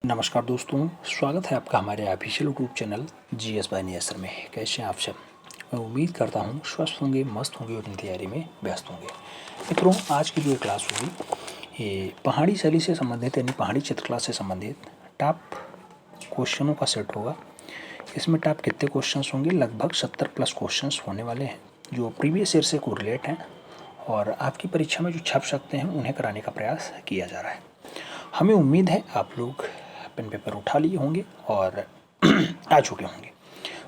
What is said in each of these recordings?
नमस्कार दोस्तों, स्वागत है आपका हमारे official YouTube channel GS by नियसर में। कैसे हैं आप सब? मैं उम्मीद करता हूँ स्वस्थ होंगे, मस्त होंगे और अपनी तैयारी में व्यस्त होंगे। मित्रों, आज की जो क्लास होगी ये पहाड़ी शैली से संबंधित यानी पहाड़ी चित्रकला से संबंधित टॉप क्वेश्चनों का सेट होगा। इसमें टॉप कितने क्वेश्चन होंगे? लगभग 70 प्लस क्वेश्चन होने वाले हैं जो प्रीवियस ईयर से कोरिलेट हैं और आपकी परीक्षा में जो छप सकते हैं उन्हें कराने का प्रयास किया जा रहा है। हमें उम्मीद है आप लोग पेन पेपर उठा लिए होंगे और आ चुके होंगे।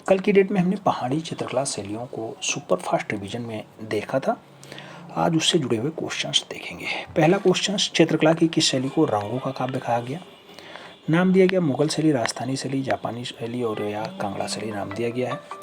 कल की डेट में हमने पहाड़ी चित्रकला शैलियों को सुपर फास्ट रिवीजन में देखा था। आज उससे जुड़े हुए क्वेश्चंस देखेंगे। पहला क्वेश्चन, चित्रकला की किस शैली को रंगों का काव्य कहा गया? नाम दिया गया मुगल शैली, राजस्थानी शैली, जापानी शैली और या कांगड़ा शैली नाम दिया गया है।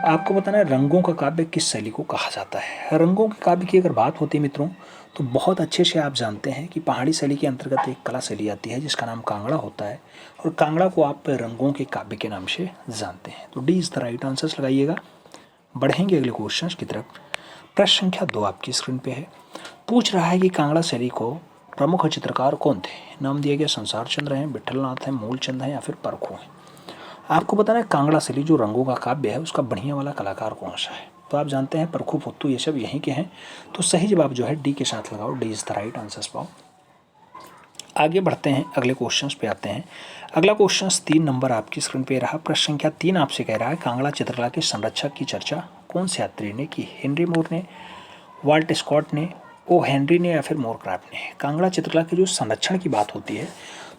आपको बताना है रंगों का काव्य किस शैली को कहा जाता है। रंगों के काव्य की अगर बात होती है मित्रों, तो बहुत अच्छे से आप जानते हैं कि पहाड़ी शैली के अंतर्गत एक कला शैली आती है जिसका नाम कांगड़ा होता है और कांगड़ा को आप रंगों के काव्य के नाम से जानते हैं। तो D is the right answer लगाइएगा। बढ़ेंगे अगले क्वेश्चन की तरफ। प्रश्न संख्या 2 आपकी स्क्रीन पे है। पूछ रहा है कि कांगड़ा शैली को प्रमुख चित्रकार कौन थे? नाम दिया गया संसार चंद्र हैं, विठलनाथ हैं, मूलचंद हैं या फिर परखू हैं। आपको बताना है कांगड़ा शैली जो रंगों का काव्य है उसका बढ़िया वाला कलाकार कौन सा है? तो आप जानते हैं परखू, पुत्तू ये सब यहीं के हैं। तो सही जवाब जो है डी के साथ लगाओ। D is the right answer पाओ। आगे बढ़ते हैं, अगले क्वेश्चंस पे आते हैं। अगला क्वेश्चन 3 नंबर आपकी स्क्रीन पे रहा। प्रश्न संख्या 3 आपसे कह रहा है कांगड़ा चित्रकला के संरक्षक की चर्चा कौन से यात्री ने की? हेनरी मोर ने, वाल्ट स्कॉट ने, ओ हेनरी ने या फिर मोरक्राफ्ट ने? कांगड़ा चित्रकला के जो संरक्षण की बात होती है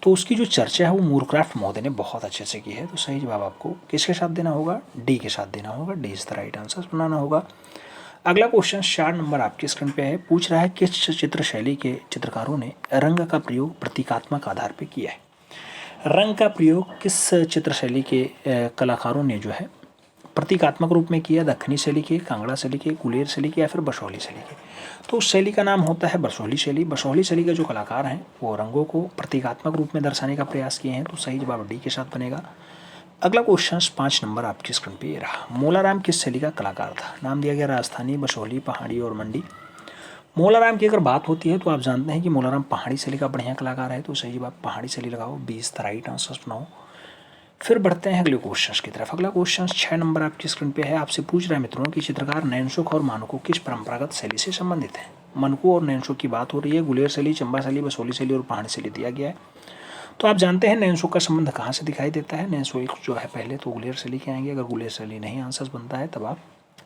तो उसकी जो चर्चा है वो मोरक्राफ्ट महोदय ने बहुत अच्छे से की है। तो सही जवाब आपको किसके साथ देना होगा? डी के साथ देना होगा। D is the right answer बनाना होगा। अगला क्वेश्चन 4 नंबर आपकी स्क्रीन पे है। पूछ रहा है किस चित्र शैली के चित्रकारों ने रंग का प्रयोग प्रतीकात्मक आधार पर किया है? रंग का प्रयोग किस चित्र शैली के कलाकारों ने जो है प्रतीकात्मक रूप में किया? दक्षिणी शैली के, कांगड़ा शैली के, गुलेर शैली के या फिर बसोहली शैली के? तो उस शैली का नाम होता है बसोहली शैली। बसोहली शैली के जो कलाकार हैं वो रंगों को प्रतीकात्मक रूप में दर्शाने का प्रयास किए हैं। तो सही जवाब डी के साथ बनेगा। अगला क्वेश्चन 5 नंबर आपकी स्क्रीन पे ये रहा। मोलाराम किस शैली का कलाकार था? नाम दिया गया राजस्थानी, बसोहली, पहाड़ी और मंडी। मोलाराम की अगर बात होती है तो आप जानते हैं कि मोलाराम पहाड़ी शैली का बढ़िया कलाकार है। तो सही जवाब पहाड़ी शैली लगाओ। 20 द राइट आंसर बनाओ। फिर बढ़ते हैं अगले क्वेश्चन की तरफ। अगला क्वेश्चन 6 नंबर आपकी स्क्रीन पे है। आपसे पूछ रहा है मित्रों कि चित्रकार नैनसुख और मानकों किस परंपरागत शैली से संबंधित है? मानकों और नैनसुख की बात हो रही है। गुलेर शैली, चंबा शैली, बसोहली शैली और पहाड़ी शैली दिया गया है। तो आप जानते हैं नैनसुख का संबंध कहाँ से दिखाई देता है? नैनसुख जो है पहले तो गुलेर शैली के आएंगे। अगर गुलेर शैली नहीं आंसर बनता है तब आप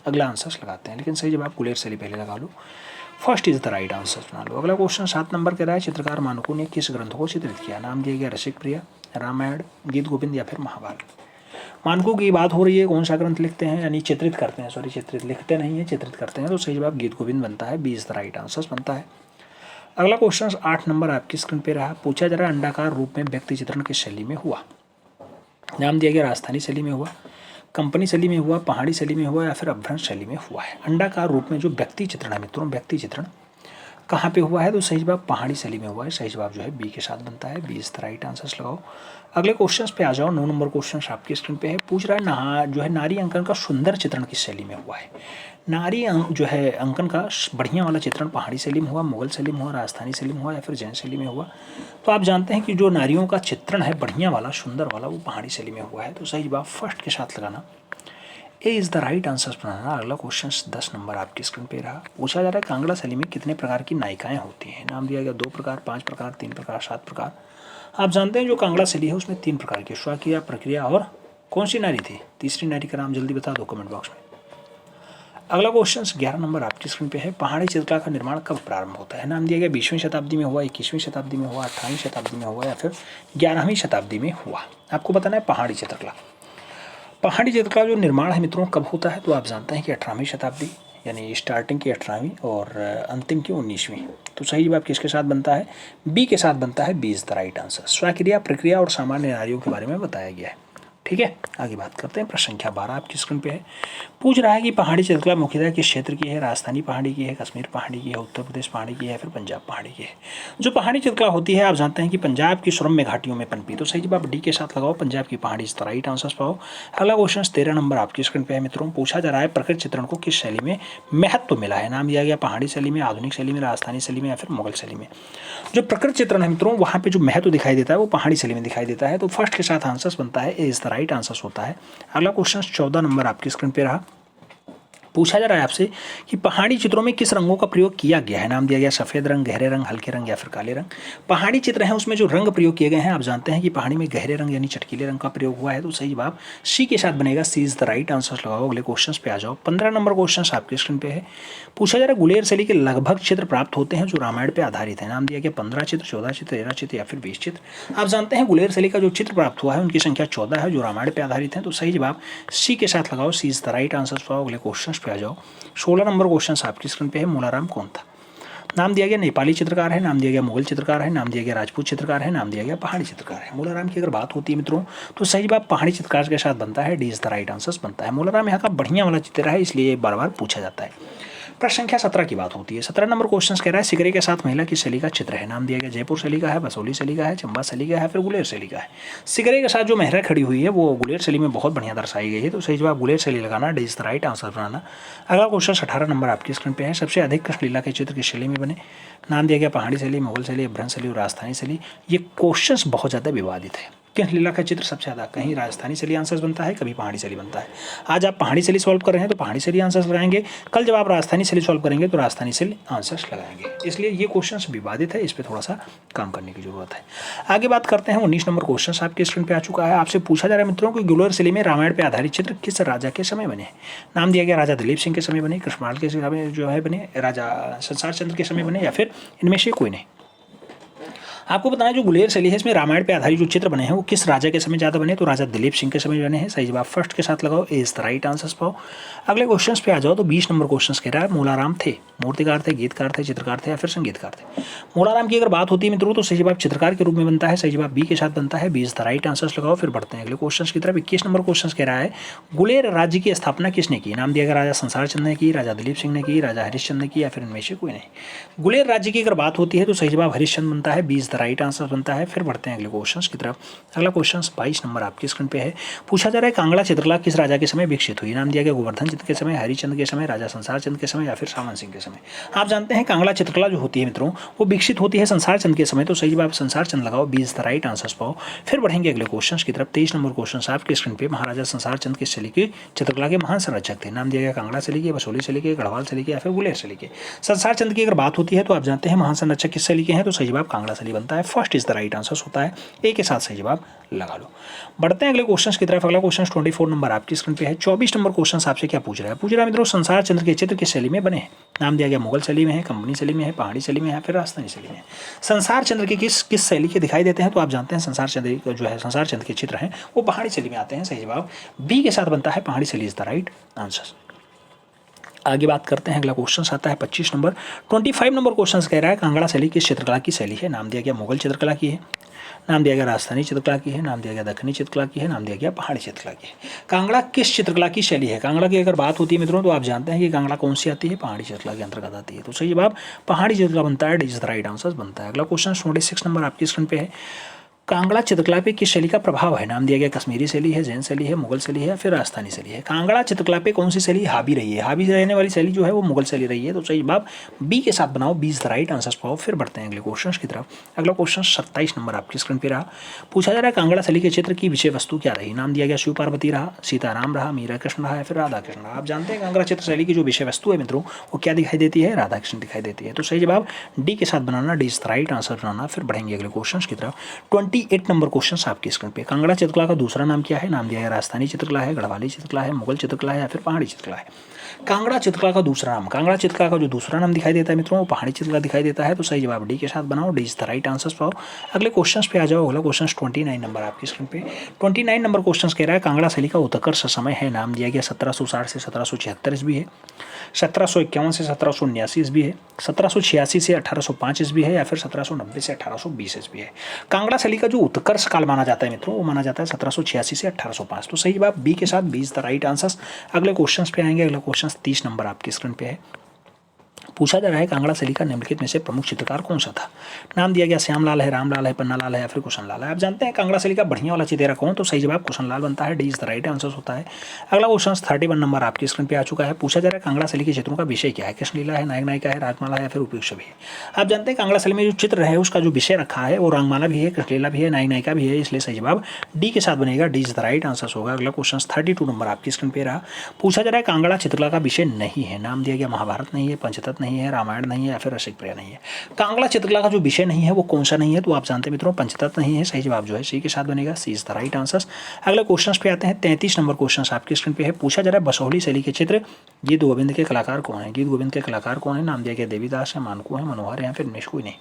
अगला आंसर लगाते हैं, लेकिन सही जवाब गुलेर शैली पहले लगा लो। First is the right answer बना लो। अगला क्वेश्चन 7 नंबर कह रहा है चित्रकार मानकों ने किस ग्रंथ को चित्रित किया? नाम दिया गया रसिक प्रिया, रामायण, गीत गोविंद या फिर महाभारत। मानकों की बात हो रही है, कौन सा ग्रंथ लिखते हैं यानी चित्रित करते हैं, सॉरी चित्रित लिखते नहीं है, चित्रित करते हैं। तो सही जवाब गीत गोविंद बनता है। 20 द राइट आंसर बनता है। अगला क्वेश्चन 8 नंबर आपकी स्क्रीन पे रहा। पूछा जा रहा है अंडाकार रूप में व्यक्ति चित्रण किस शैली में हुआ? नाम दिया गया राजस्थानी शैली में हुआ, कंपनी शैली में हुआ, पहाड़ी शैली में हुआ या फिर अपभ्रंश शैली में हुआ है। अंडाकार रूप में जो व्यक्ति चित्रण है मित्रों, व्यक्ति चित्रण कहाँ पे हुआ है? तो सही जवाब पहाड़ी शैली में हुआ है। सही जवाब जो है बी के साथ बनता है। 20 द राइट आंसर्स लगाओ। अगले क्वेश्चन पे आ जाओ। 9 नंबर क्वेश्चन आपकी स्क्रीन पे है। पूछ रहा है जो है नारी अंकन का सुंदर चित्रण किस शैली में हुआ है? नारी जो है अंकन का बढ़िया वाला चित्रण पहाड़ी शैली में हुआ, मुगल शैली में हुआ, राजस्थानी शैली में हुआ या फिर जैन शैली में हुआ। तो आप जानते हैं कि जो नारियों का चित्रण है बढ़िया वाला, सुंदर वाला, वो पहाड़ी शैली में हुआ है। तो सही जवाब फर्स्ट के साथ लगाना। A is the right answer बनाना। अगला क्वेश्चन 10 नंबर आपकी स्क्रीन पे रहा। पूछा जा रहा है कांगड़ा शैली में कितने प्रकार की नायिकाएं होती हैं? नाम दिया गया 2 प्रकार, 5 प्रकार, 3 प्रकार, 7 प्रकार। आप जानते हैं जो कांगड़ा शैली है उसमें 3 प्रकार की, स्वक्रिया, प्रक्रिया और कौन सी नारी थी? तीसरी नारी का नाम जल्दी बता दो कमेंट बॉक्स में। अगला क्वेश्चन 11 नंबर आपकी स्क्रीन पे है। पहाड़ी चित्रकला का निर्माण कब प्रारंभ होता है? नाम दिया गया 20वीं शताब्दी में हुआ, 21वीं शताब्दी में हुआ, 18वीं शताब्दी में हुआ या फिर 11वीं शताब्दी में हुआ। आपको बताना है पहाड़ी चित्रकला। पहाड़ी चित्रकला जो निर्माण है मित्रों कब होता है? तो आप जानते हैं कि 18वीं शताब्दी यानी स्टार्टिंग की 18वीं और अंतिम की 19वीं। तो सही जवाब किसके साथ बनता है? बी के साथ बनता है। 20 द राइट आंसर। स्वक्रिया, प्रक्रिया और सामान्य नारियों के बारे में बताया गया है। ठीक है, आगे बात करते हैं। प्रश्न संख्या 12 आपकी स्क्रीन पे है। पूछ रहा है कि पहाड़ी चित्रकला मुख्यतः किस क्षेत्र की है? राजस्थानी पहाड़ी की है, कश्मीर पहाड़ी की है, उत्तर प्रदेश पहाड़ी की है, फिर पंजाब पहाड़ी की है। जो पहाड़ी चित्रकला होती है आप जानते हैं कि पंजाब की सुरम्य घाटियों में पनपी। तो सही जवाब डी के साथ लगाओ, पंजाब की पहाड़ी इस राइट आंसर पाओ। अगला क्वेश्चन 13 नंबर आपकी स्क्रीन पे है मित्रों। पूछा जा रहा है प्रकृति चित्रण को किस शैली में महत्व मिला है? नाम दिया गया पहाड़ी शैली में, आधुनिक शैली में, राजस्थानी शैली में या फिर मुगल शैली में। जो प्रकृति चित्रण है मित्रों वहाँ पे जो महत्व दिखाई देता है वो पहाड़ी शैली में दिखाई देता है। तो फर्स्ट के साथ आंसर बनता है ए इज द राइट आंसर होता है। अगला क्वेश्चन 14 नंबर आपकी स्क्रीन पे रहा। पूछा जा रहा है आपसे कि पहाड़ी चित्रों में किस रंगों का प्रयोग किया गया है? नाम दिया गया सफ़ेद रंग, गहरे रंग, हल्के रंग या फिर काले रंग। पहाड़ी चित्र हैं उसमें जो रंग प्रयोग किए गए हैं आप जानते हैं कि पहाड़ी में गहरे रंग यानी चटकीले रंग का प्रयोग हुआ है। तो सही जवाब सी के साथ बनेगा, सी इज द राइट आंसर लगाओ। अगले क्वेश्चन पे आ जाओ। 15 नंबर क्वेश्चन आपके स्क्रीन पे है। पूछा जा रहा है गुलेर शैली के लगभग चित्र प्राप्त होते हैं जो रामायण पर आधारित है। नाम दिया गया 15 चित्र, 14 चित्र, 13 चित्र या फिर 20 चित्र। आप जानते हैं गुलेर शैली का जो चित्र प्राप्त हुआ है उनकी संख्या 14 है जो रामायण पर आधारित है। तो सही जवाब सी के साथ लगाओ, सी इज द राइट आंसर पाओ। अगले क्वेश्चन पे आ जाओ। 16 नंबर क्वेश्चन आपकी स्क्रीन पे है। मूलाराम कौन था? नाम दिया गया नेपाली चित्रकार है, नाम दिया गया मुगल चित्रकार है, नाम दिया गया राजपूत चित्रकार है, नाम दिया गया पहाड़ी चित्रकार है। मूलाराम की अगर बात होती है मित्रों तो सही जवाब पहाड़ी चित्रकार के साथ बनता है, D is the right answer बनता है। मूलाराम यहाँ का बढ़िया वाला चित्र है इसलिए बार बार पूछा जाता है। प्रश्न संख्या 17 की बात होती है। 17 नंबर क्वेश्चन कह रहा है सिकरे के साथ महिला की शैली का चित्र है। नाम दिया गया जयपुर शैली का है, बसोली शैली का है, चंबा शैली का है, फिर गुलेर शैली का है। सिकरे के साथ जो महिला खड़ी हुई है वो गुलेर शैली में बहुत बढ़िया दर्शाई गई है। तो सही जवाब गुलेर शैली लगाना, D is the right answer बनाना। अगला क्वेश्चन 18 नंबर आपकी स्क्रीन पे है। सबसे अधिक कृष्णलीला के चित्र की शैली में बने। नाम दिया गया पहाड़ी शैली, मुगल शैली, अभ्रंश शैली और राजस्थानी शैली। ये क्वेश्चन बहुत ज़्यादा विवादित है। कृष्णलीला का चित्र सबसे ज़्यादा कहीं राजस्थानी शैली आंसर बनता है, कभी पहाड़ी शैली बनता है। आज आप पहाड़ी शैली सॉल्व कर रहे हैं तो पहाड़ी शैली आंसर्स लगाएंगे, कल जब आप राजस्थानी शैली सॉल्व करेंगे तो राजस्थानी शैली आंसर्स लगाएंगे। इसलिए ये क्वेश्चंस विवादित है, इस पर थोड़ा सा काम करने की जरूरत है। आगे बात करते हैं। 19 नंबर क्वेश्चन आपके स्क्रीन पे आ चुका है। आपसे पूछा जा रहा है मित्रों कि गुलेर शैली में रामायण पर आधारित चित्र किस राजा के समय बने? नाम दिया गया राजा दिलीप सिंह के समय बने, कृष्णपाल के समय जो है बने, राजा संसार चंद्र के समय बने या फिर इनमें से कोई नहीं। आपको बताना जो गुलेर शैली है इसमें रामायण पे आधारित जो चित्र बने हैं वो किस राजा के समय ज़्यादा बने? तो राजा दिलीप सिंह के समय बने हैं। सही जवाब फर्स्ट के साथ लगाओ, ए इज द राइट आंसर पाओ। अगले क्वेश्चन पे आ जाओ। तो 20 नंबर क्वेश्चन कह रहा है मूलाराम थे, मूर्तिकार थे, गीतकार थे, चित्रकार थे या फिर संगीतकार थे। मूलाराम की अगर बात होती है मित्रों तो सही जवाब चित्रकार के रूप में बनता है। सही जवाब बी के साथ बनता है, B is the right answer लगाओ। फिर बढ़ते हैं अगले क्वेश्चन की तरफ। 21 नंबर क्वेश्चन कह रहा है गुलेर राज्य की स्थापना किसने की? नाम दिया गया राजा संसार चंद ने की, राजा दिलीप सिंह ने की, राजा हरिश्चंद्र ने की या फिर इनमें से कोई नहीं। गुलेर राज्य की अगर बात होती है तो सही जवाब हरिश्चंद्र बनता है, B is the right answer बनता है। फिर बढ़ते हैं अगले क्वेश्चन की तरफ। अगला क्वेश्चन 22 नंबर आपकी स्क्रीन पे है। पूछा जा रहा है कांगड़ा चित्रकला किस राजा के समय विकसित हुई? नाम दिया गया गोवर्धन चंद्र के समय, हरिचंद्र के समय, राजा संसार चंद्र के समय या फिर सामन सिंह के समय। आप जानते हैं कांगड़ा चित्रकला जो होती है मित्रों वो विकसित होती है संसार चंद्र के समय। तो सही जवाब संसार चंद्र लगाओ, B is the right answer पाओ। फिर बढ़ेंगे अगले क्वेश्चन की तरफ। 23 नंबर क्वेश्चन आपके स्क्रीन पे। महाराजा संसार चंद्र किस शैली की चित्रकला के महान संरक्षक थे? नाम दिया गया कांगड़ा शैली के, बसोली शैली के, गढ़वाल शैली के या फिर गुलेर शैली के। संसार चंद्र की अगर बात होती है तो आप जानते हैं महान संरक्षक किस शैली के हैं? तो सही जवाब कांगड़ा शैली बनता है, first is the right answer होता है। ए के साथ सही जवाब लगा लो। बढ़ते हैं अगले क्वेश्चन की तरफ। अगला क्वेश्चन 24 नंबर आपकी स्क्रीन पे है। 24 नंबर क्वेश्चन आपसे क्या पूछ रहा है? पूछ रहा है मित्रों संसार चंद्र के चित्र किस शैली में बने हैं? नाम दिया गया मुगल शैली में है, कंपनी शैली में है, पहाड़ी शैली में है, फिर राजस्थानी शैली में है। संसार चंद्र के किस शैली के दिखाई देते हैं? तो आप जानते हैं संसार चंद्र जो है संसार चंद्र के चित्र हैं वो पहाड़ी शैली में आते हैं। सही जवाब बी के साथ बनता है, पहाड़ी शैली इज द राइट आंसर। आगे बात करते हैं। अगला क्वेश्चन आता है 25 नंबर। 25 नंबर क्वेश्चन कह रहा है कांगड़ा शैली किस चित्रकला की शैली है? नाम दिया गया मुगल चित्रकला की है, नाम दिया गया राजस्थानी चित्रकला की है, नाम दिया गया दक्षिणी चित्रकला की है, नाम दिया गया पहाड़ी चित्रकला की है। कांगड़ा किस चित्रकला की शैली है? कांगड़ा की अगर बात होती है मित्रों तो आप जानते हैं कि कांगड़ा कौन सी आती है? पहाड़ी चित्रकला के अंतर्गत आती है। तो सही जवाब पहाड़ी चित्रकला बनता है, इज द राइट आंसर बनता है। अगला क्वेश्चन 26 नंबर आपकी स्क्रीन पे है। कांगड़ा चित्रकला पे किस शैली का प्रभाव है? नाम दिया गया कश्मीरी शैली है, जैन शैली है, मुगल शैली है या फिर राजस्थानी शैली है। कांगड़ा चित्रकला पे कौन सी शैली हावी रही है? हावी रहने वाली शैली जो है वो मुगल शैली रही है। तो सही जवाब बी के साथ बनाओ, B is the right answer पाओ। फिर बढ़ते हैं अगले क्वेश्चन की तरफ। अगला क्वेश्चन 27 नंबर आपकी स्क्रीन पर रहा। पूछा जा रहा है कांगड़ा शैली के चित्र की विषय वस्तु क्या रही? नाम दिया गया शिव पार्वती रहा, सीताराम रहा, मीरा कृष्ण रहा या फिर राधा कृष्ण रहा। आप जानते हैं कांगड़ा चित्र शैली की जो विषय वस्तु है मित्रों वो क्या दिखाई देती है? राधा कृष्ण दिखाई देती है। तो सही जवाब डी के साथ बनाना, D is the right answer बनाना। फिर बढ़ेंगे अगले क्वेश्चन की तरफ। 28 नंबर क्वेश्चन आपकी स्क्रीन पे। कांगड़ा चित्रकला का दूसरा नाम क्या है? नाम दिया है राजस्थानी चित्रकला है, गढ़वाली चित्रकला है, मुगल चित्रकला है या फिर पहाड़ी चित्रकला है। कांगड़ा चित्रकला का दूसरा नाम, कांगड़ा चित्रकला का जो दूसरा नाम दिखाई देता है मित्रों वो पहाड़ी चित्रकला दिखाई देता है। तो सही जवाब डी के साथ बनाओ, D is the right answer पाओ। अगले क्वेश्चन पे आ जाओ। अगला क्वेश्चन 29 नंबर आपकी स्क्रीन पे। 29 नंबर क्वेश्चन कह रहा है कांगड़ा शैली का उत्कर्ष समय है, नाम दिया गया 1760 से 1776 ईस्वी है, 1751 से 1779 ईस्वी है, 1786 से 1805 ईस्वी है, या फिर 1790 से 1820 ईस्वी है। कांगड़ा शैली का जो उत्कर्ष काल माना जाता है मित्रों वो माना जाता है 1786 से 1805। तो सही जवाब बी के साथ, B is the right answer. अगले क्वेश्चन पे आएंगे। अगला क्वेश्चन 30 नंबर आपकी स्क्रीन पे है। पूछा जा रहा है कांगड़ा शैली का निम्नलिखित में से प्रमुख चित्रकार कौन सा था। नाम दिया गया श्यामलाल है, रामलाल है, पन्नालाल है, या फिर कुशनलाल है। आप जानते हैं कांगड़ा शैली का बढ़िया वाला चित्रा कौन, तो सही जवाब कुशनलाल बनता है, D is the right answer होता है। अगला क्वेश्चन 31 नंबर आपकी स्क्रीन पे आ चुका है। पूछा जा रहा है कांगड़ा शैली के चित्रों का विषय क्या है। कृष्णलीला है, नायक नायिका है, रागमाला है, या फिर उपयुक्त छवि है। आप जानते हैं कांगड़ा शैली में जो चित्र है उसका जो विषय रखा है वो रागमाला भी है, कृष्णलीला भी है, नायक नायिका भी है, इसलिए सही जवाब डी के साथ बनेगा, D is the right answer होगा। अगला क्वेश्चन 32 नंबर आपकी स्क्रीन पे रहा। पूछा जा रहा है कांगड़ा चित्रकला का विषय नहीं है। नाम दिया गया महाभारत नहीं है, पंचतत्व नहीं है, रामायण नहीं है, या फिर रसिक प्रिया नहीं है। कांगड़ा चित्रकला का जो विषय नहीं है वो कौन सा नहीं है, तो आप जानते हैं मित्रों पंचतत्व नहीं है। सही जवाब जो है सी के साथ बनेगा, सी इज द राइट आंसर। अगले क्वेश्चन पे आते हैं। 33 नंबर क्वेश्चन आपकी स्क्रीन पे है। पूछा जा रहा है बसोहली शैली के चित्र गीत गोविंद के कलाकार कौन है। गीत गोविंद के कलाकार कौन है। नाम दिया गया देवीदास है, मानकू है, मनोहर है, या फिर निश कोई नहीं।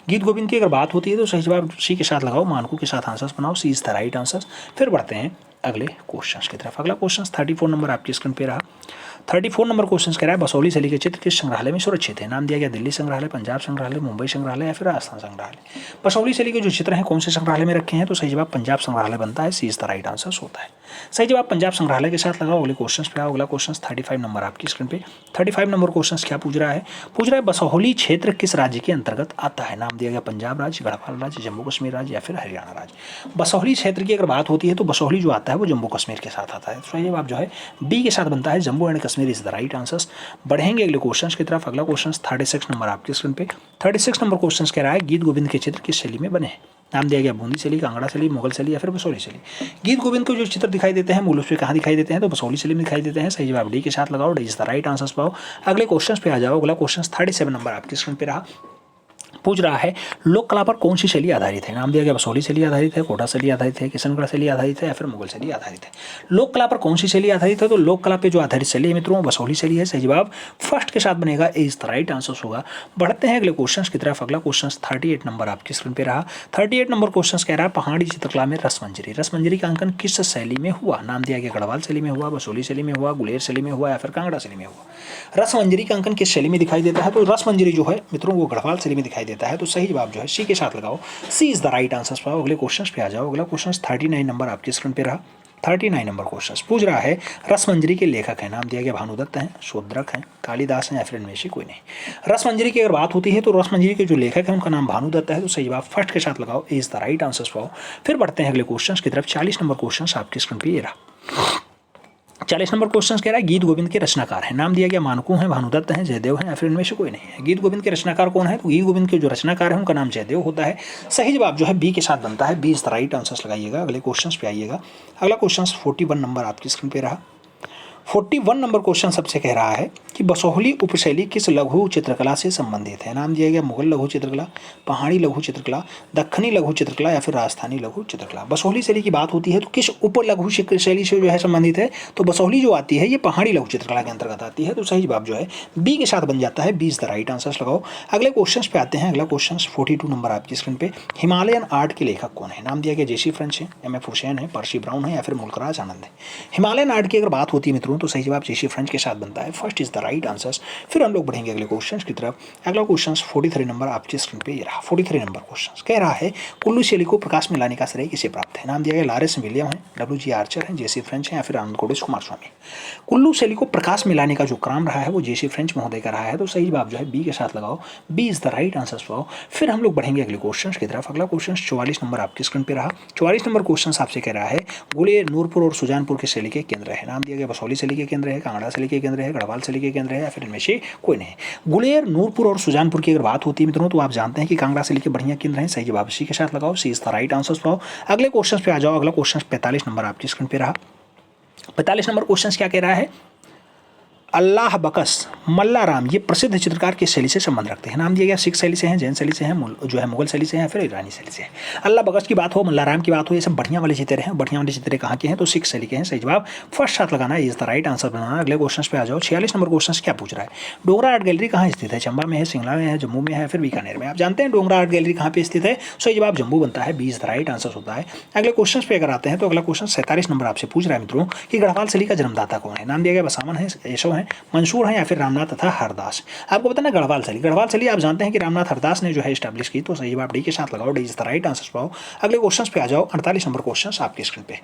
गीत गोविंद की अगर बात होती है तो सही जवाब सी के साथ लगाओ, मानकू के साथ आंसर बनाओ, सी इज द राइट आंसर। फिर बढ़ते हैं अगले क्वेश्चन की तरफ। अगला क्वेश्चन 34 नंबर आपकी स्क्रीन पे रहा। 34 नंबर क्वेश्चन कह रहा है बसोहली शैली के चित्र किस संग्रहालय में सुरक्षित है। नाम दिया गया दिल्ली संग्रहालय, पंजाब संग्रहालय, मुंबई संग्रहालय, या फिर राजस्थान संग्रहालय। बसोहली शैली के जो चित्र हैं कौन से संग्रहालय में रखे हैं, तो सही जवाब पंजाब संग्रहालय बनता है, सी इज द राइट आंसर होता है। सही जवाब पंजाब संग्रहालय के साथ लगाओ। अगले क्वेश्चन पे आओ। अगला क्वेश्चन 35 नंबर आपकी स्क्रीन पे। 35 नंबर क्वेश्चन क्या पूछ रहा है। पूछ रहा है बसोहली क्षेत्र किस राज्य के अंतर्गत आता है। नाम दिया गया पंजाब राज्य, गढ़वाल राज्य, जम्मू कश्मीर राज्य, या फिर हरियाणा राज्य। बसोहली क्षेत्र की अगर बात होती है तो बसोहली जो आता है वो जम्मू कश्मीर के साथ आता है। सही जवाब जो है बी के साथ बनता है, Jammu and Kashmir is the right answer. बढ़ेंगे अगले क्वेश्चन की तरफ। अगला क्वेश्चन 36 नंबर आपकी स्क्रीन पे। 36 नंबर क्वेश्चन कह रहा है गीत गोविंद के चित्र किस शैली में बने हैं। नाम दिया गया बूंदी शैली, कांगड़ा शैली, मुगल शैली, या फिर बसोहली शैली। गीत गोविंद को जो चित्र दिखाई देते हैं मूल रूप से कहाँ दिखाई देते हैं, तो बसोहली शैली में दिखाई देते हैं। सही जवाब डी के साथ लगाओ, D is the right answer पाओ। अगले क्वेश्चन पे आ जाओ। अगला क्वेश्चन 37 नंबर आपकी स्क्रीन पे रहा। पूछ रहा है लोक कला पर कौन सी शैली आधारित है। नाम दिया गया बसोहली शैली आधारित है, कोटा शैली आधारित है, किशनगढ़ शैली आधारित है, या फिर मुगल शैली आधारित है। लोक कला पर कौन सी शैली आधारित है, तो लोक कला पे जो आधारित शैली है मित्रों बसोहली शैली है। सही जवाब फर्स्ट के साथ बनेगा, ए इज द राइट आंसर होगा। बढ़ते हैं अगले क्वेश्चन की तरफ। अगला क्वेश्चन 38 नंबर आपकी स्क्रीन पे रहा। 38 नंबर क्वेश्चन कह रहा है पहाड़ी चित्रकला में रसमंजरी, रसमंजरी का अंकन किस शैली में हुआ। नाम दिया गया गढ़वाल शैली में हुआ, बसोहली शैली में हुआ, गुलेर शैली में हुआ, या फिर कांगड़ा शैली में हुआ। रसमंजरी का अंकन किस शैली में दिखाई देता है, तो रसमंजरी जो है मित्रों वो गढ़वाल शैली में दिखाई देता है। तो सही जवाब जो है सी के साथ लगाओ, सी इज द राइट आंसर पाओ। अगले क्वेश्चन पे आ जाओ। अगला क्वेश्चन 39 नंबर आपकी स्क्रीन पे रहा। 39 नंबर क्वेश्चन पूछ रहा है रसमंजरी के लेखक है। नाम दिया गया भानुदत्त हैं, शूद्रक हैं, कालिदास हैं, या फिर इनमें से कोई नहीं। रसमंजरी की अगर बात होती है तो रसमंजरी के जो लेखक हैं उनका नाम भानुदत्त है। तो सही जवाब फर्स्ट के साथ लगाओ, ए इज द राइट आंसर पाओ। फिर बढ़ते हैं अगले क्वेश्चन की तरफ। 40 नंबर क्वेश्चन आपकी स्क्रीन पे ये रहा। 40 नंबर क्वेश्चन कह रहा है गीत गोविंद के रचनाकार हैं। नाम दिया गया मानकू हैं, भानुदत्त हैं, जयदेव हैं, या फिर इनमें से कोई नहीं है। गीत गोविंद के रचनाकार कौन है, तो गीत गोविंद के जो रचनाकार है उनका नाम जयदेव होता है। सही जवाब जो है बी के साथ बनता है, B is the right answer लगाइएगा। अगले क्वेश्चन पे आइएगा। अगला क्वेश्चन 41 नंबर आपकी स्क्रीन पे रहा। 41 नंबर क्वेश्चन सबसे कह रहा है कि बसोहली उपशैली किस लघु चित्रकला से संबंधित है। नाम दिया गया मुगल लघु चित्रकला, पहाड़ी लघु चित्रकला, दक्खनी लघु चित्रकला, या फिर राजस्थानी लघु चित्रकला। बसोहली शैली की बात होती है तो किस उप लघु शैली से जो है संबंधित है, तो बसोहली जो आती है ये पहाड़ी लघु चित्रकला के अंतर्गत आती है। तो सही जवाब जो है बी के साथ बन जाता है, B is the right answer लगाओ। अगले क्वेश्चन पे आते हैं। अगला क्वेश्चन 42 नंबर आपकी स्क्रीन पे। हिमालयन आर्ट के लेखक कौन है। नाम दिया गया जेसी फ्रेंच है, एम.एफ. हुसैन है, पर्सी ब्राउन है, या फिर मुल्कराज आनंद है। हिमालयन आर्ट की अगर बात होती है मित्रों तो सही जवाब जेसी फ्रेंच के साथ बनता है, first is the right answer. फिर हम लोग बढ़ेंगे अगले क्वेश्चन की तरफ। अगला क्वेश्चन 43 नंबर आपकी स्क्रीन पे ये रहा। 43 नंबर क्वेश्चन कह रहा है कुल्लू शैली को प्रकाश में लाने का श्रेय किसे प्राप्त है। नाम दिया गया लॉरेंस विलियम है, डब्ल्यू.जी. आर्चर है, जेसी फ्रेंच है, या फिर आनंद कोडेश कुमार स्वामी। कुल्लू शैली को प्रकाश में लाने का जो काम रहा है वो जेसी फ्रेंच महोदय का रहा है। तो सही जवाब जो है बी के साथ लगाओ, B is the right answer पाओ। फिर हम लोग बढ़ेंगे अगले क्वेश्चन की तरफ। अगला क्वेश्चन 44 नंबर आपकी स्क्रीन पे रहा। 44 नंबर क्वेश्चन आपसे कह रहा है गुलेर, नूरपुर और सुजानपुर के शैली के केंद्र है। नाम दिया गया बसोहली शैली के केंद्र है, कांगड़ा शैली के केंद्र है, गढ़वाल शैली के केंद्र है, या फिर इनमें से कोई नहीं। गुलेर, नूरपुर और सुजानपुर की अगर बात होती है मित्रों तो आप जानते हैं कि कांगड़ा शैली के बढ़िया केंद्र हैं। सही जवाब सी के साथ लगाओ, सी इज द राइट आंसर पाओ। अगले क्वेश्चन पे आ जाओ। अगला क्वेश्चन 45 नंबर आपकी स्क्रीन पे रहा। 45 नंबर क्वेश्चन क्या कह रहा है अल्लाह बकस मल्लाराम ये प्रसिद्ध चित्रकार की शैली से संबंध रखते हैं। नाम दिया गया सिख शैली से हैं, जैन शैली से हैं, जो है मुगल शैली से हैं, फिर ईरानी शैली से हैं। अल्लाह बकस की बात हो, मल्लाराम की बात हो, ये सब बढ़िया वाले चित्र हैं। बढ़िया वाले चित्र कहाँ के हैं? तो सिख शैली के हैं। सही जवाब फर्स्ट साथ लगाना इज द राइट आंसर बनाना। अगले क्वेश्चन पे आ जाओ। 46 नंबर क्वेश्चन क्या पूछ रहा है? डोगरा आर्ट गैलरी कहाँ स्थित है? चंबा में है, शिमला में है, जम्मू में है, फिर बीकानेर में। आप जानते हैं डोगरा आर्ट गैलरी कहाँ पे स्थित है? सही जवाब जम्मू बनता है, B is the right answer होता है। अगले क्वेश्चन पे अगर आते हैं तो अगला क्वेश्चन 47 नंबर आपसे पूछ रहा है मित्रों कि गढ़वाल शैली का जन्मदाता कौन है? नाम दिया गया बसावन है, यशो है, मंसूर है या फिर रामनाथ तथा हरदास। आपको बताना गढ़वाल शैली, गढ़वाल शैली आप जानते हैं कि रामनाथ हरदास ने जो है इस्टेब्लिश की। तो सही जवाब डी के साथ लगाओ, D is the right answer पाओ। अगले क्वेश्चन पे आ जाओ। 48 नंबर क्वेश्चन आपकी स्क्रीन पे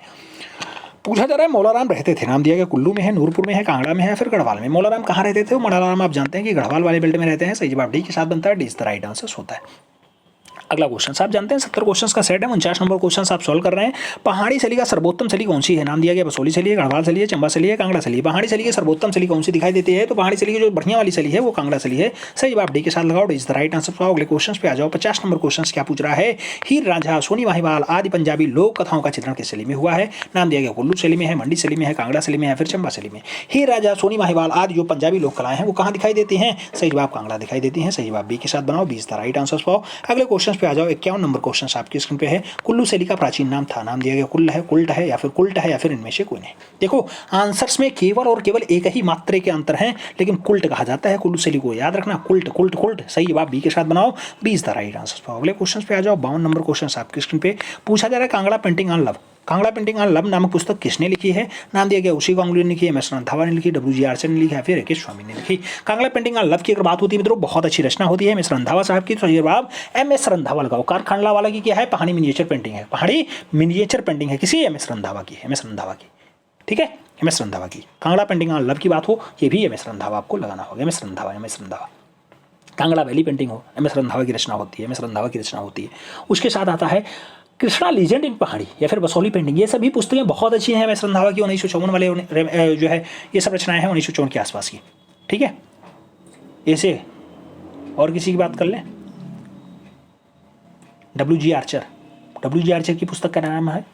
पूछा जा रहा है मौलाराम रहते थे। नाम दिया गया कुल्लू में है, नूरपुर में है, कांगड़ा में है, फिर गढ़वाल में। मौलाराम कहाँ रहते थे? मौलाराम आप जानते हैं कि गढ़वाल वाले बेल्ट में रहते हैं। सही जवाब डी के साथ बनता है, D is the right answer होता है। अगला क्वेश्चन आप जानते हैं 70 क्वेश्चन का सेट है, 49 नंबर क्वेश्चन आप सॉल्व कर रहे हैं। पहाड़ी शैली का सर्वोत्तम शैली कौन सी है? नाम दिया गया बसोली शैली है, गढ़वाल शैली है, चंबा शैली है, कांगड़ा शैली है। पहाड़ी शैली की सर्वोत्तम शैली कौन सी दिखाई देती है? तो पहाड़ी शैली की जो बढ़िया वाली शैली है वो कांगड़ा शैली है। सही जवाब डी के साथ लगाओ, D is the right answer पाओ। अगले क्वेश्चन पे आ जाओ। 50 नंबर क्वेश्चन क्या पूछ रहा है? हीर रांझा, सोनी महिवाल आदि पंजाबी लोक कथाओं का चित्रण किस शैली में हुआ है? नाम दिया गया कुल्लू शैली में है, मंडी शैली में है, कांगड़ा शैली में है, फिर चंबा शैली में। हीर रांझा, सोनी महिवाल आदि जो पंजाबी लोक कलाएं हैं वो कहाँ दिखाई देती हैं? सही जवाब कांगड़ा दिखाई देती हैं। सही जवाब बी के साथ बनाओ, B is the right answer पाओ। अगले क्वेश्चन पे आ जाओ। 51 नंबर क्वेश्चन आपकी स्क्रीन पे है। कुल्लू शैली का प्राचीन नाम था। नाम दिया गया कुल है, कुल्ट है या फिर कुल्ट है या फिर इनमें से कोई नहीं। देखो आंसर्स में केवल और केवल एक ही मात्रे के अंतर हैं, लेकिन कुल्ट कहा जाता है कुल्लू शैली को। याद रखना, कुल्ट कुल्ट कुल्ट। सही जवाब बी के साथ बनाओ, B is the right answer. अगले क्वेश्चन पे आ जाओ। 52 नंबर क्वेश्चन आपकी स्क्रीन पे पूछा जा रहा है Kangra painting on love. Kangra painting on love नामक पुस्तक किसने लिखी है? नाम दिया गया उसी गांगुली ने लिखी है, एम.एस. रंधावा ने लिखी, डब्ल्यू.जी. आर्चर ने लिखी है, फिर के स्वामी ने लिखी। कांगड़ा पेंटिंग ऑन लव की अगर बात होती है मित्रों, बहुत अच्छी रचना होती है एम.एस. रंधावा साहब की। तो ये जवाब एम.एस. रंधावा लगाओ। कारखानला वाला की क्या है? पहाड़ी मिनिएचर पेंटिंग है, पहाड़ी मिनिएचर पेंटिंग है किसी एम.एस. रंधावा की, एम.एस. रंधावा की। ठीक है, एम.एस. रंधावा की। कांगड़ा पेंटिंग ऑन लव की बात हो, ये भी एम.एस. रंधावा आपको लगाना होगा। M S. Randhawa, M S. Randhawa. Kangra valley painting हो, एम.एस. रंधावा की रचना होती है, एम.एस. रंधावा की रचना होती है। उसके साथ आता है कृष्णा लीजेंड इन पहाड़ी या फिर बसोली पेंटिंग। ये सभी पुस्तकें बहुत अच्छी हैं एम.एस. रंधावा की। 1954 वाले जो है ये सब रचनाएं हैं 1954 के आसपास की। ठीक है, ऐसे और किसी की बात कर लें। डब्ल्यू.जी. आर्चर, डब्ल्यू.जी. आर्चर की पुस्तक का नाम है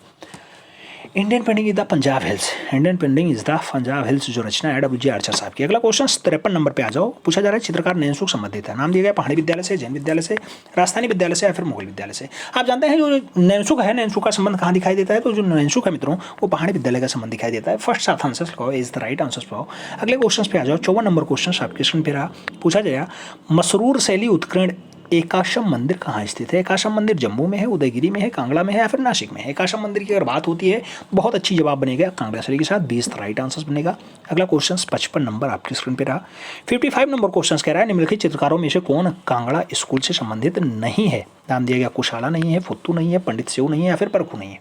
Indian painting is the Punjab hills. Indian painting is the Punjab hills जो रचना है डब्ल्यू.जी. आर्चर साहब की। अगला क्वेश्चन 53 नंबर पे आ जाओ। पूछा जा रहा है चित्रकार नैनसुख संबंधित है। नाम दिया गया पहाड़ी विद्यालय से, जैन विद्यालय से, राजस्थानी विद्यालय से या फिर मुगल विद्यालय से। आप जानते हैं जो नैनसुख है, नैनसुख का संबंध कहाँ दिखाई देता है? तो जो नैनसुख है मित्रों वो पहाड़ी विद्यालय का संबंध दिखाई देता है। फर्स्ट साथ आंसर लगाओ, इज द राइट आंसर पाओ। अगले क्वेश्चन पे आ जाओ। 54 नंबर क्वेश्चन आपके स्क्रीन पे रहा। पूछा जाएगा मसरूर शैली उत्कीर्ण एकाशम मंदिर कहाँ स्थित है? एकाशम मंदिर जम्मू में है, उदयगिरी में है, कांगड़ा में है या फिर नासिक में है। एकाशम मंदिर की अगर बात होती है बहुत अच्छी जवाब बनेगा कांगड़ा शैली के साथ, 20 राइट आंसर बनेगा। अगला क्वेश्चन 55 नंबर आपकी स्क्रीन पे रहा। 55 नंबर क्वेश्चन कह रहा है निम्नलिखित चित्रकारों में से कौन कांगड़ा स्कूल से संबंधित नहीं है? नाम दिया गया कुशाला नहीं है, फुत्तू नहीं है, पंडित सेऊ नहीं है या फिर परखू नहीं है।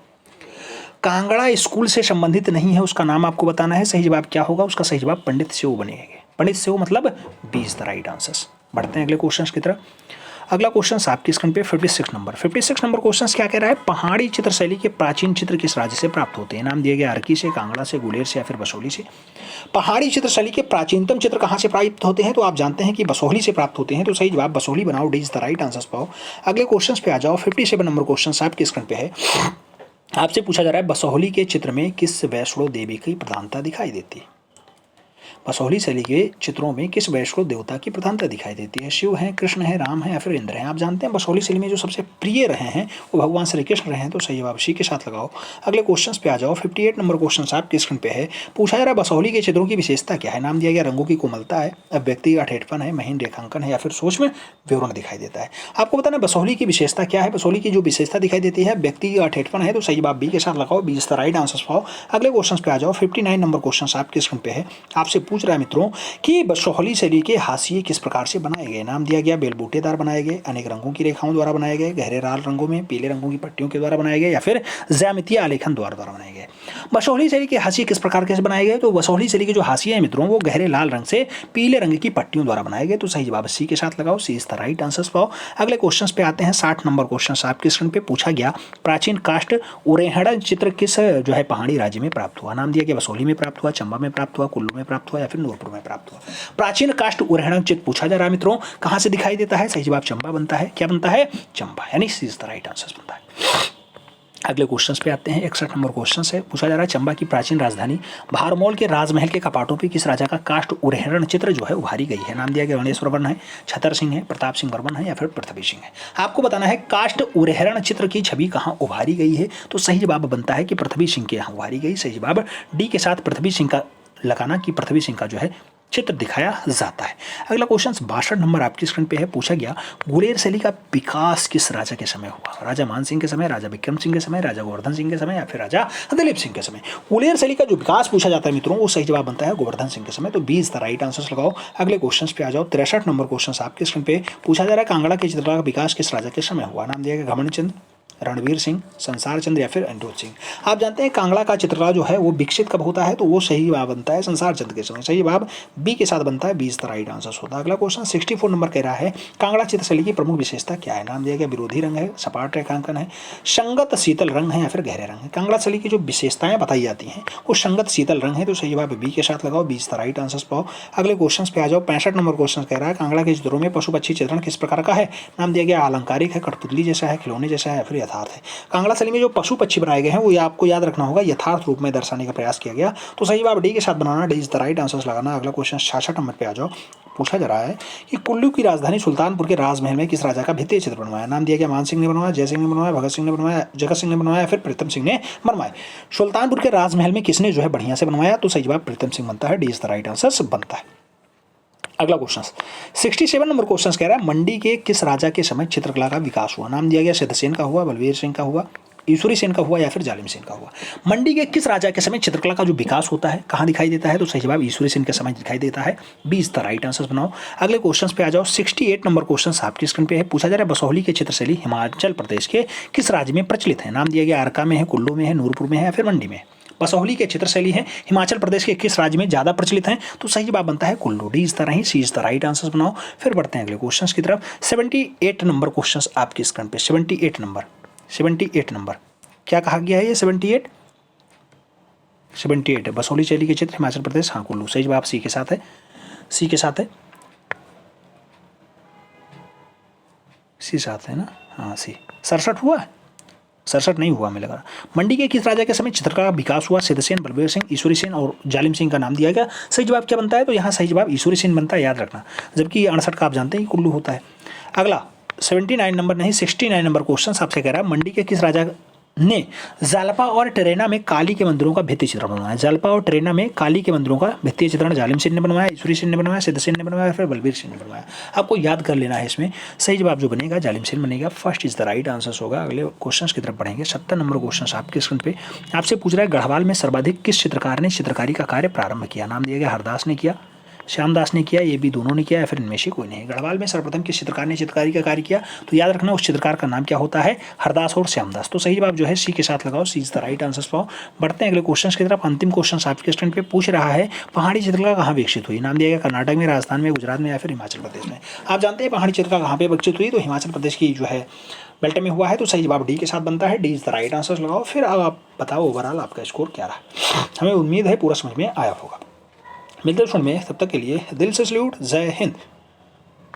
कांगड़ा स्कूल से संबंधित नहीं है, उसका नाम आपको बताना है। सही जवाब क्या होगा? उसका सही जवाब पंडित सेऊ बनेगा। पंडित सेऊ मतलब 20 द राइट आंसर। बढ़ते हैं अगले क्वेश्चन की तरफ। अगला क्वेश्चन आपकी स्क्रीन पे 56 नंबर। 56 नंबर क्वेश्चन क्या कह रहा है? पहाड़ी चित्र शैली के प्राचीन चित्र किस राज्य से प्राप्त होते हैं? नाम दिया गया अर्की से, कांगड़ा से, गुलेर से या फिर बसोली से। पहाड़ी चित्र शैली के प्राचीनतम चित्र कहाँ से प्राप्त होते हैं? तो आप जानते हैं कि बसोली से प्राप्त होते हैं। तो सही जवाब बसोली बनाओ, D is the right answer पाओ। अगले क्वेश्चन पे आ जाओ। 57 नंबर क्वेश्चन आपकी स्क्रीन पे है। आपसे पूछा जा रहा है बसोली के चित्र में किस वैष्णो देवी की प्रधानता दिखाई देती है? बसोली शैली के चित्रों में किस वैष्णव देवता की प्रधानता दिखाई देती है? शिव हैं, कृष्ण हैं, राम हैं या फिर इंद्र हैं। आप जानते हैं बसोली शैली में जो सबसे प्रिय रहे हैं वो भगवान श्री कृष्ण रहे हैं। तो सही जवाब सी के साथ लगाओ। अगले क्वेश्चन पे आ जाओ। 58 नंबर क्वेश्चन आपके स्क्रीन पे है। पूछा जा रहा है बसोली के चित्रों की विशेषता क्या है? नाम दिया गया रंगों की कोमलता है, अभिव्यक्ति का ठेठपन है, महीन रेखांकन है या फिर सूक्ष्म विवरण दिखाई देता है। आपको बताना बसोली की विशेषता क्या है? बसोली की जो विशेषता दिखाई देती है व्यक्ति का ठेठपन है। तो सही जवाब बी के साथ लगाओ, B is the right answer पाओ। अगले क्वेश्चन पे आ जाओ। 59 नंबर क्वेश्चन आपके स्क्रीन पे है। आपसे पूछ रहा है मित्रों कि बसोली शैली के हाशिए किस प्रकार से बनाए गए? नाम दिया गया बेलबूटेदार बनाए गए, अनेक रंगों की रेखाओं द्वारा बनाए गए, गहरे लाल रंगों में पीले रंगों की पट्टियों के द्वारा बनाए गए या फिर ज्यामितीय आलेखन द्वारा बनाए गए। बसोली शैली के हाशिए किस प्रकार के बनाए गए? तो बसोली शैली के जो हाशिए हैं मित्रों वो गहरे लाल रंग से पीले रंग की पट्टियों द्वारा बनाए गए। तो सही जवाब सी के साथ लगाओ, सी इज द राइट आंसर पाओ। अगले क्वेश्चन पे आते हैं। 60 नंबर क्वेश्चन आपके स्क्रीन पे पूछा गया प्राचीन काष्ठ उरेहड़ा चित्र किस जो है पहाड़ी राज्य में प्राप्त हुआ? नाम दिया गया बसोली में प्राप्त हुआ, चंबा में प्राप्त हुआ, कुल्लू में प्राप्त हुआ या फिर नूरपुर में प्राप्त हुआ। प्राचीन काष्ठ उरेहड़ा चित्र पूछा जा रहा है मित्रों कहां से दिखाई देता है? सही जवाब चंबा बनता है। क्या बनता है? चंबा, यानी सी इज द राइट आंसर बनता है। अगले क्वेश्चन पे आते हैं। 61 नंबर क्वेश्चन है, पूछा जा रहा है चंबा की प्राचीन राजधानी भारमौल के राजमहल के कपाटों पे किस राजा का काष्ठ उदाहरण चित्र जो है उभारी गई है? नाम दिया गया गणेश वर्मन है, छतर सिंह है, प्रताप सिंह वर्मन है या फिर पृथ्वी सिंह है। आपको बताना है काष्ठ उदाहरण चित्र की छवि कहाँ उभारी गई है, तो सही जवाब बनता है कि पृथ्वी सिंह के यहाँ उभारी गई। सही जवाब डी के साथ पृथ्वी सिंह का लगाना कि पृथ्वी सिंह का जो है चित्र दिखाया जाता है। अगला क्वेश्चन 62 नंबर आपकी स्क्रीन पे है, पूछा गया गुलेर शैली का विकास किस राजा के समय हुआ? राजा मान सिंह के समय, राजा विक्रम सिंह के समय, राजा गोवर्धन सिंह के समय या फिर राजा दिलीप सिंह के समय? गुलेर शैली का जो विकास पूछा जाता है मित्रों, वो सही जवाब बनता है गोवर्धन सिंह के समय। तो 20 द राइट आंसर लगाओ। अगले क्वेश्चन पे आ जाओ। 63 नंबर क्वेश्चन आपके स्क्रीन पे पूछा जा रहा है कांगड़ा के चित्रकला का विकास किस राजा के समय हुआ? नाम दिया गया घमंड चंद, रणवीर सिंह, संसार चंद्र या फिर अनिरुद्ध सिंह। आप जानते हैं कांगड़ा का चित्रकला जो है वो विकसित कब होता है, तो वो सही जवाब बनता है संसार चंद्र के समय। सही जवाब बी के साथ बनता है, 20 द राइट आंसर होता है। अगला क्वेश्चन 64 नंबर कह रहा है कांगड़ा चित्रशैली की प्रमुख विशेषता क्या है? नाम दिया गया विरोधी रंग है, सपाट रेखांकन है, संगत शीतल रंग है या फिर गहरे रंग है। कांगड़ा शैली की जो विशेषताएं बताई जाती हैं वो संगत शीतल रंग है, तो सही जवाब बी के साथ लगाओ, 20 द राइट आंसर पाओ। अगले क्वेश्चन पे आ जाओ। 65 नंबर क्वेश्चन कह रहा है कांगड़ा के चित्रों में पशु पक्षी चित्रण किस प्रकार का है? नाम दिया गया अलंकारिक है, कठपुतली जैसा है, खिलौने जैसा है या फिर यथार्थ है। कांगड़ा शैली में जो पशु पक्षी बनाए गए हैं वो आपको याद रखना होगा, यथार्थ रूप में दर्शाने का प्रयास किया गया, तो सही जवाब डी के साथ बनाना, D is the right answer लगाना। अगला क्वेश्चन 66 नंबर पे आ जाओ। पूछा जा रहा है कि कुल्लू की राजधानी सुल्तानपुर के राजमहल में किस राजा का भित्ति चित्र बनवाया? नाम दिया गया मान सिंह ने बनवाया, जय सिंह ने बनवाया, भगत सिंह ने बनवाया, जगत सिंह ने बनवाया, फिर प्रीतम सिंह ने बनवाया। सुल्तानपुर के राजमहल में किसने जो है बढ़िया से बनवाया? तो सही जवाब प्रीतम सिंह बनता है, D is the right answer बनता है। अगला क्वेश्चन 67 नंबर क्वेश्चन कह रहा है मंडी के किस राजा के समय चित्रकला का विकास हुआ? नाम दिया गया सिद्धसेन का हुआ, बलवीर सिंह का हुआ, ईश्वरी सेन का हुआ या फिर जालिम सेन का हुआ। मंडी के किस राजा के समय चित्रकला का जो विकास होता है कहाँ दिखाई देता है? तो सही जवाब ईश्वरी सेन के समय दिखाई देता है, 20 द राइट आंसर बनाओ। अगले क्वेश्चन पे आ जाओ। 68 नंबर क्वेश्चन आपकी स्क्रीन पे है, पूछा जा रहा है बसोहली के चित्रशैली हिमाचल प्रदेश के किस राज्य में प्रचलित है? नाम दिया गया अरका में है, कुल्लू में है, नूरपुर में है या फिर मंडी में? बसोहली के चित्रशैली है हिमाचल प्रदेश के किस राज्य में ज्यादा प्रचलित है? तो सही जवाब बनता है Kullu, D is the right, C is the right answer बनाओ। फिर बढ़ते हैं अगले क्वेश्चन की तरफ। 78 नंबर क्वेश्चन आपकी स्क्रीन पे, 78 नंबर क्या कहा गया है? ये 78 है। बसोहली शैली के चित्र हिमाचल प्रदेश, हाँ कुल्लू। सही जवाब सी के साथ है, सी के साथ है, सी साथ है ना, हाँ सी। 67 हुआ है, 67 नहीं हुआ, मैं लगा। मंडी के किस राजा के समय चित्रकला का विकास हुआ? सिद्धसेन, बलबीर सिंह, ईश्वरी सेन और जालिम सिंह का नाम दिया गया। सही जवाब क्या बनता है? तो यहाँ सही जवाब ईश्वरी सेन बनता है, याद रखना, जबकि 68 का आप जानते हैं कि कुल्लू होता है। अगला 79 नंबर नहीं 69 नंबर क्वेश्चन आपसे कह रहा है मंडी के किस राजा ने जालपा और टेरेना में काली के मंदिरों का भित्ति चित्रण बनवाया? जालपा और टेरेना में काली के मंदिरों का भित्ति चित्रण जालिम सिंह ने बनवाया, ईश्वरी सिंह ने बनवाया, सिद्धसेन ने बनवाया, फिर बलबीर सिंह ने बनवाया। आपको याद कर लेना है इसमें। सही जवाब जो बनेगा जालिम सिंह बनेगा, first is the right answer होगा। अगले क्वेश्चन की तरफ बढ़ेंगे। 70 नंबर क्वेश्चन आपके स्क्रीन पे आपसे पूछ रहा है गढ़वाल में सर्वाधिक किस चित्रकार ने चित्रकारी का कार्य प्रारंभ किया? नाम दिया गया हरदास ने किया, श्यामदास ने किया, ये भी दोनों ने किया या फिर इनमें से कोई नहीं। गढ़वाल में सर्वप्रथम किस चित्रकार ने चित्रकारी का कार्य किया? तो याद रखना उस चित्रकार का नाम क्या होता है? हरदास और श्यामदास। तो सही जवाब जो है सी के साथ लगाओ, सी इज द राइट आंसर पाओ। बढ़ते हैं अगले क्वेश्चन की तरफ। अंतिम क्वेश्चन आपके स्टैंड पे पूछ रहा है पहाड़ी चित्रकला कहाँ विकसित हुई? नाम दिया गया कर्नाटक में, राजस्थान में, गुजरात में या फिर हिमाचल प्रदेश में। आप जानते हैं पहाड़ी चित्रकला कहाँ पे विकसित हुई? तो हिमाचल प्रदेश की जो है बेल्ट में हुआ है, तो सही जवाब डी के साथ बनता है, D is the right answer लगाओ। फिर अब आप बताओ ओवरऑल आपका स्कोर क्या रहा। हमें उम्मीद है पूरा समझ में आया होगा। मिलते हैं में, तब तक के लिए दिल से सल्यूट, जय हिंद।